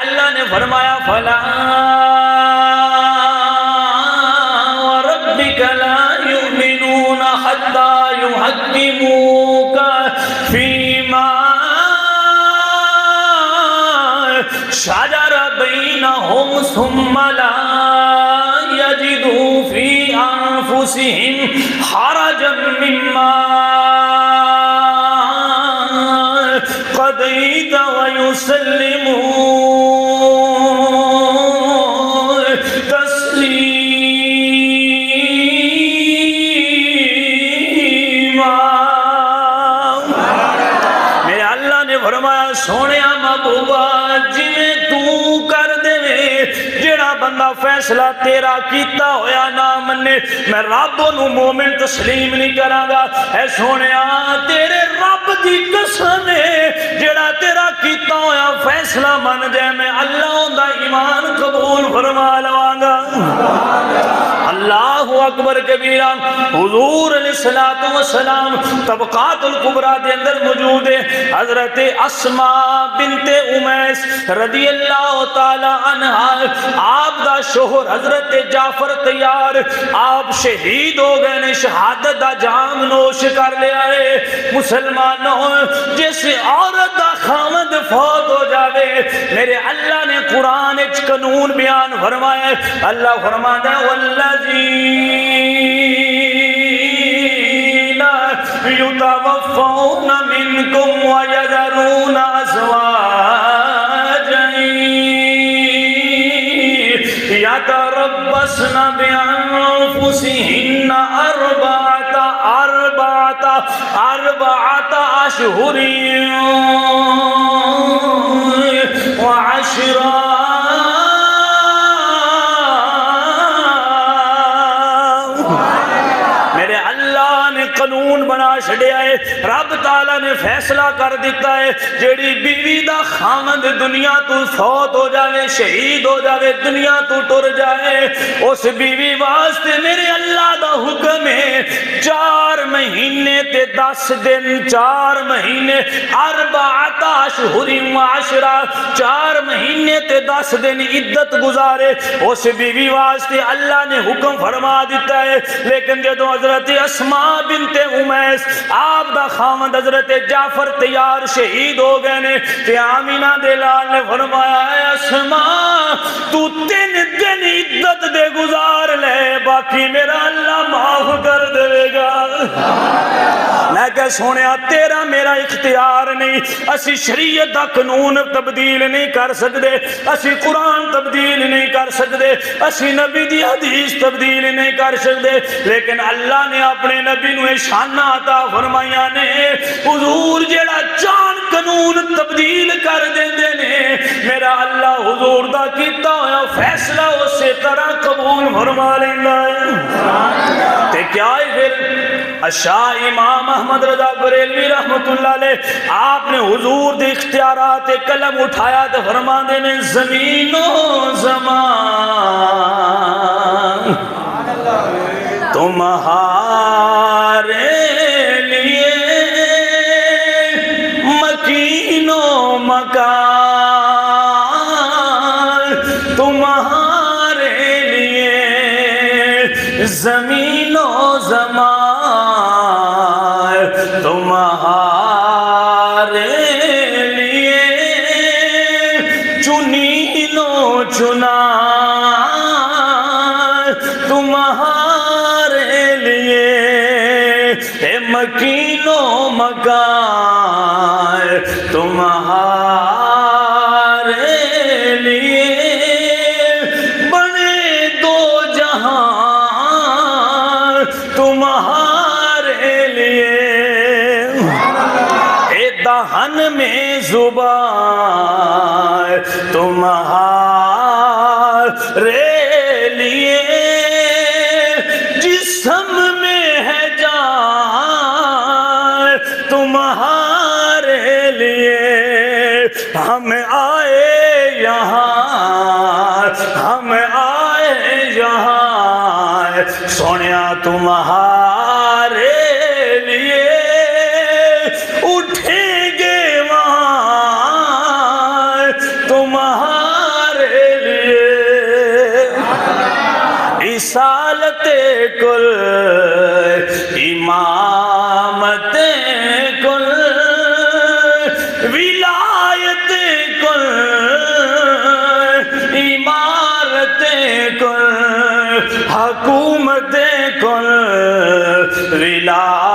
اللہ نے فرمایا فلا وربک لا یؤمنون حتی یحکموک فیما شجر بینہم ثم لا یجدوا فی انفسہم حرجا مما قضیت ویسلموا تسلیما۔ میرے اللہ نے فرمایا سونیا محبوبہ جویں تو کر دے جڑا بندہ فیصلہ تیرا کیتا ہویا نہ منے میں رب نو مومن تسلیم نہیں کراں گا۔ اے سونیا تیرے رب دی قسم ہے جڑا تیرا کیتا ہویا فیصلہ من جائے میں اللہ دا ایمان قبول فرما لواں گا۔ اللہ اکبر کبیرہ۔ حضور علیہ السلام طبقات الکبریٰ دے اندر موجود ہے۔ حضرت اسماء بنت امیس رضی اللہ تعالی عنہ آپ دا شوہر حضرت جعفر تیار آپ شہید ہو گئے نے، شہادت دا جام نوش کر لیا ہے۔ مسلمانوں جس عورت دا خامد فوت ہو جاوے میرے اللہ نے قرآن ایک قانون بیان فرمایا ہے۔ اللہ فرماتا ہے والذین یتوفون منکم ویذرون ازواجا یتربصن بانفسہن اربعۃ اشہر وعشرا۔ میرے اللہ نے قانون بنا چھڑیا ہے، رب تعالیٰ نے فیصلہ کر دیتا ہے جیڑی بیوی دا خامد دنیا تو فوت ہو جاوے، شہید ہو جاوے، دنیا تو ٹر جائے، اس بیوی واسطے میرے اللہ دا حکم ہے 4 مہینے تے 10 دن، 4 مہینے اربعۃ اشہر وعشرا، 4 مہینے تے 10 دن عدت گزارے۔ اس بیوی واسطے اللہ نے حکم فرما دیتا ہے۔ لیکن جدو حضرت اسماء بنت امیس آپ دا خامد حضرت جعفر تیار شہید ہو گئے نے کہ آمینہ دے لال نے فرمایا اے اسماء تو 3 دن عدت دے گزار لے باقی میرا اللہ معاف کر دے گا۔ میں کہ سونیا تیرا میرا اختیار نہیں، اسی شریعت دا قانون تبدیل نہیں کر سکتے، اسی قرآن تبدیل نہیں کر سکتے، اسی نبی دی حدیث تبدیل نہیں کر سکتے، لیکن اللہ نے اپنے نبی نو شان عطا فرمایا نے حضور جیڑا چان قانون تبدیل کر دیندے نے میرا اللہ حضور دا کیتا ہویا فیصلہ اسی طرح قبول فرما لیندا ہے۔ تے کیا ہے پھر شاہ امام احمد رضا بریلوی رحمت اللہ علیہ آپ نے حضور دے اختیارات قلم اٹھایا تو فرما دینے زمین و زمان تمہارے لیے مکین و مکان، تمہارے لیے زمین و زمان، تمہارے لیے چنین و چنا، تمہارے لیے مکین و مکان، تمہارے لیے بنے 2 جہان، تمہارے لیے اے دہن میں زبان، تمہارے لیے جسم میں ہے جان، تمہارے لیے ہم آئے یہاں، ہم آئے یہاں، سونیا تمہارے لیے اٹھیں گے وہاں، تمہارے رسالت کل امامت کل ولایت کل عمارت کل حکومت کل ولایت